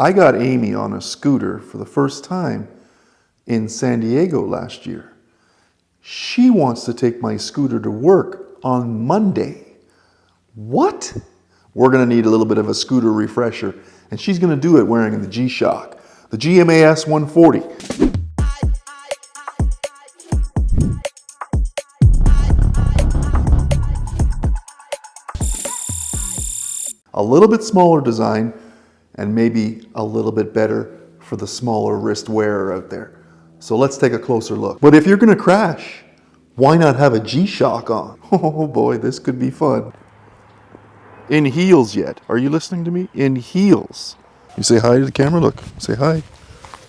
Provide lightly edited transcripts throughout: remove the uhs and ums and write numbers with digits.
I got Amy on a scooter for the first time in San Diego last year. She wants to take my scooter to work on Monday. What? We're going to need a little bit of a scooter refresher, and she's going to do it wearing the G-Shock, the GMA S140. A little bit smaller design and maybe a little bit better for the smaller wrist wearer out there. So let's take a closer look. But if you're going to crash, why not have a G-Shock on? Oh boy, this could be fun. In heels yet. Are you listening to me? In heels. You say hi to the camera, look. Say hi.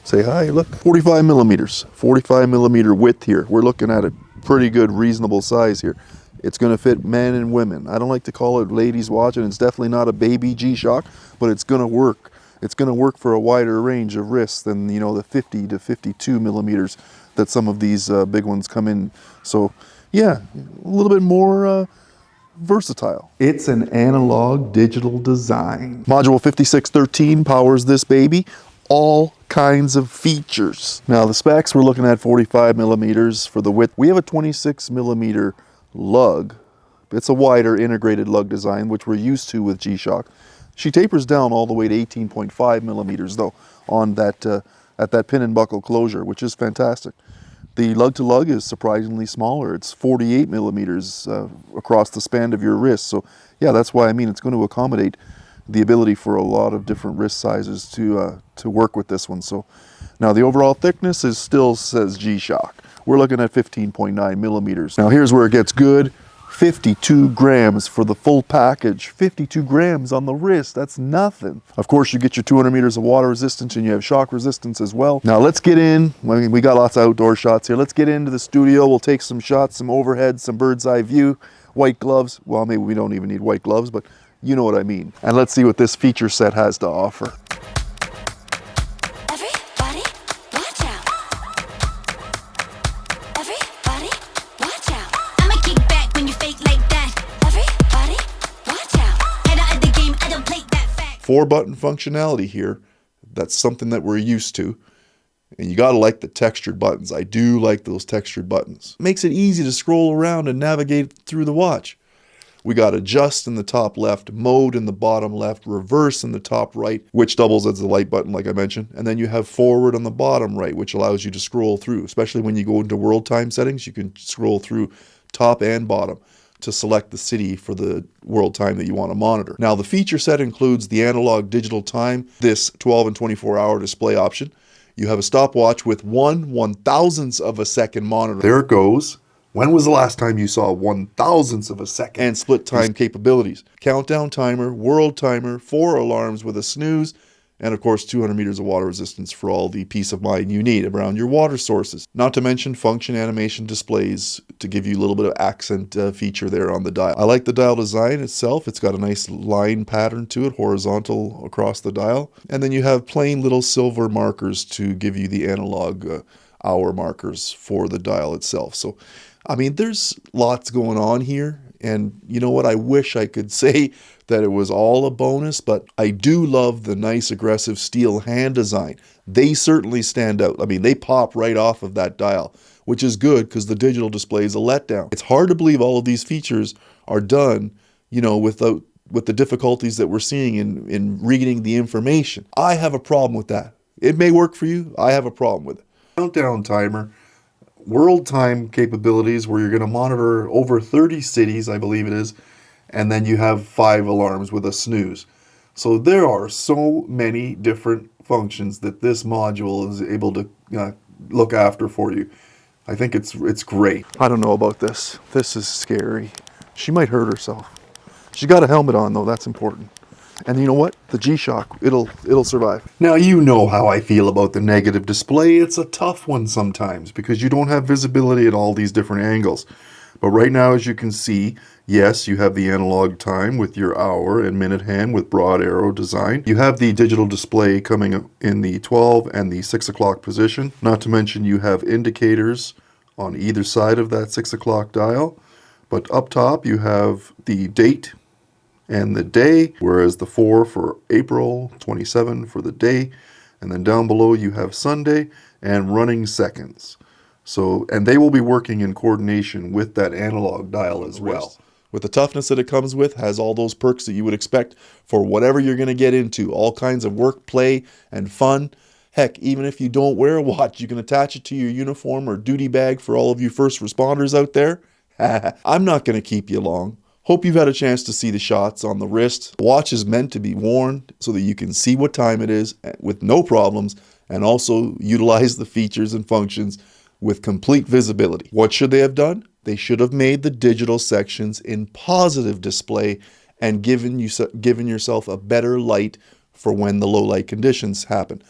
Say hi, look. 45 millimeters. 45 millimeter width here. We're looking at a pretty good, reasonable size here. It's going to fit men and women. I don't like to call it ladies watch, and it's definitely not a baby G-Shock, but it's going to work. It's going to work for a wider range of wrists than, you know, the 50 to 52 millimeters that some of these big ones come in. So, yeah, a little bit more versatile. It's an analog digital design. Module 5613 powers this baby. All kinds of features. Now, the specs, we're looking at 45 millimeters for the width. We have a 26 millimeter lug. It's a wider integrated lug design, which we're used to with G-Shock. She tapers down all the way to 18.5 millimeters though on that at that pin and buckle closure, which is fantastic. The lug to lug is surprisingly smaller. It's 48 millimeters across the span of your wrist. So yeah, that's why I mean it's going to accommodate the ability for a lot of different wrist sizes to work with this one. So now the overall thickness is still says G-Shock. We're looking at 15.9 millimeters. Now here's where it gets good. 52 grams for the full package. 52 grams on the wrist, that's nothing. Of course, you get your 200 meters of water resistance and you have shock resistance as well. Now let's get in, I mean, we got lots of outdoor shots here. Let's get into the studio. We'll take some shots, some overhead, some bird's eye view, white gloves. Well, maybe we don't even need white gloves, but you know what I mean. And let's see what this feature set has to offer. Four button functionality here. That's something that we're used to. And you gotta like the textured buttons. I do like those textured buttons. Makes it easy to scroll around and navigate through the watch. We got adjust in the top left, mode in the bottom left, reverse in the top right, which doubles as the light button like I mentioned. And then you have forward on the bottom right, which allows you to scroll through. Especially when you go into world time settings, you can scroll through top and bottom to select the city for the world time that you want to monitor. Now the feature set includes the analog digital time, this 12 and 24 hour display option. You have a stopwatch with 1/1000th of a second monitor. There it goes. When was the last time you saw 1/1000th of a second? And split time capabilities. Countdown timer, world timer, 4 alarms with a snooze, and of course 200 meters of water resistance for all the peace of mind you need around your water sources. Not to mention function animation displays to give you a little bit of accent feature there on the dial. I like the dial design itself. It's got a nice line pattern to it, horizontal across the dial. And then you have plain little silver markers to give you the analog hour markers for the dial itself. So, I mean, there's lots going on here. And you know what? I wish I could say that it was all a bonus, but I do love the nice aggressive steel hand design. They certainly stand out. I mean, they pop right off of that dial, which is good because the digital display is a letdown. It's hard to believe all of these features are done, you know, with the difficulties that we're seeing in reading the information. I have a problem with that. It may work for you. I have a problem with it. Countdown timer. World time capabilities where you're going to monitor over 30 cities, I believe it is, and then you have 5 alarms with a snooze. So there are so many different functions that this module is able to look after for you. I think it's great. I don't know about this. This is scary. She might hurt herself. She got a helmet on though, that's important. And you know what? The G-Shock, it'll survive. Now you know how I feel about the negative display. It's a tough one sometimes because you don't have visibility at all these different angles. But right now, as you can see, yes, you have the analog time with your hour and minute hand with broad arrow design. You have the digital display coming in the 12 and the 6 o'clock position. Not to mention you have indicators on either side of that 6 o'clock dial. But up top, you have the date and the day, whereas the 4 for April, 27 for the day, and then down below you have Sunday and running seconds. So, and they will be working in coordination with that analog dial as well. With the toughness that it comes with, has all those perks that you would expect for whatever you're going to get into. All kinds of work, play, and fun. Heck, even if you don't wear a watch, you can attach it to your uniform or duty bag for all of you first responders out there. I'm not going to keep you long. Hope you've had a chance to see the shots on the wrist. The watch is meant to be worn so that you can see what time it is with no problems, and also utilize the features and functions with complete visibility. What should they have done? They should have made the digital sections in positive display and given yourself a better light for when the low light conditions happen.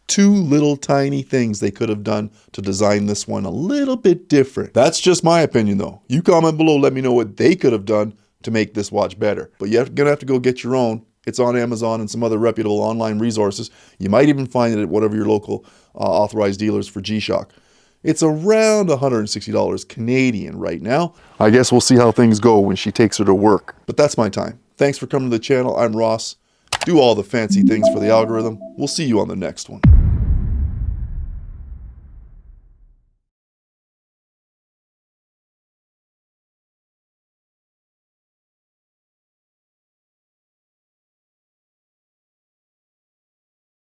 Two little tiny things they could have done to design this one a little bit different. That's just my opinion though. You comment below, let me know what they could have done to make this watch better. But you're gonna have to go get your own. It's on Amazon and some other reputable online resources. You might even find it at whatever your local authorized dealers for G-Shock. It's around $160 Canadian right now. I guess we'll see how things go when she takes her to work. But that's my time. Thanks for coming to the channel. I'm Ross. Do all the fancy things for the algorithm. We'll see you on the next one.